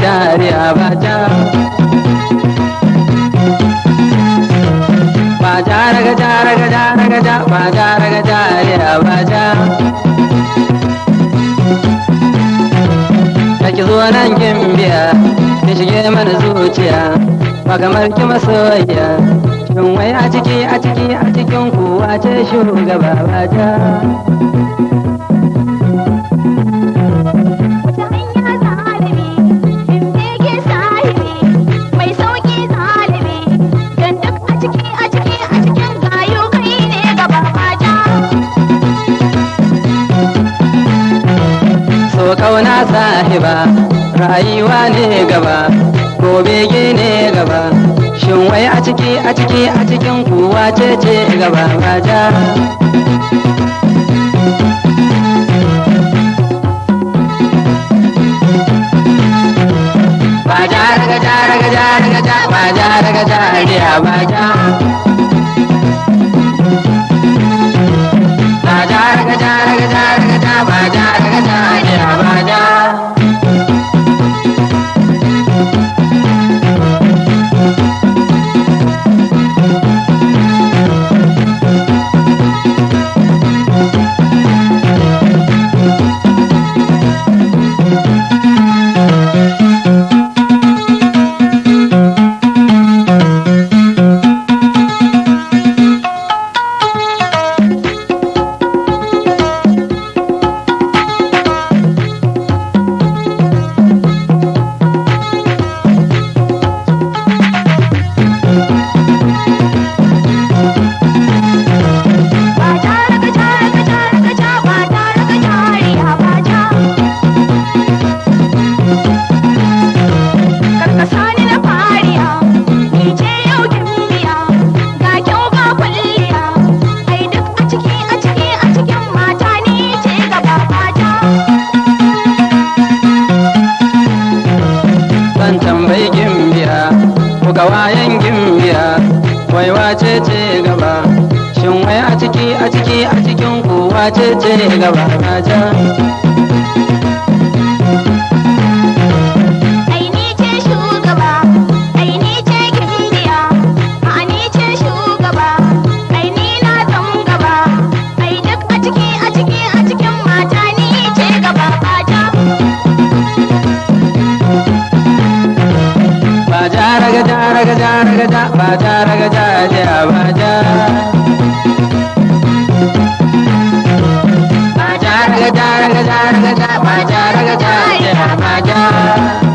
jariya baja baja raga baja raga jariya baja ki zo nan gimbiya ki shige mana zuciya ba kamar ki masoyiya shin wai a cikin kuwa ce shugaba baja kauna sahiba rayuwa ne gaba gobe ne gaba shin wai a cikin kuwa ce gaba baja baja raga jariya baja baja raga jariya baja kawayen gimbiya wai wace ce gaba shin wai a cikin ku wace ce gaba baja baja raga jariya baja baja raga jariya baja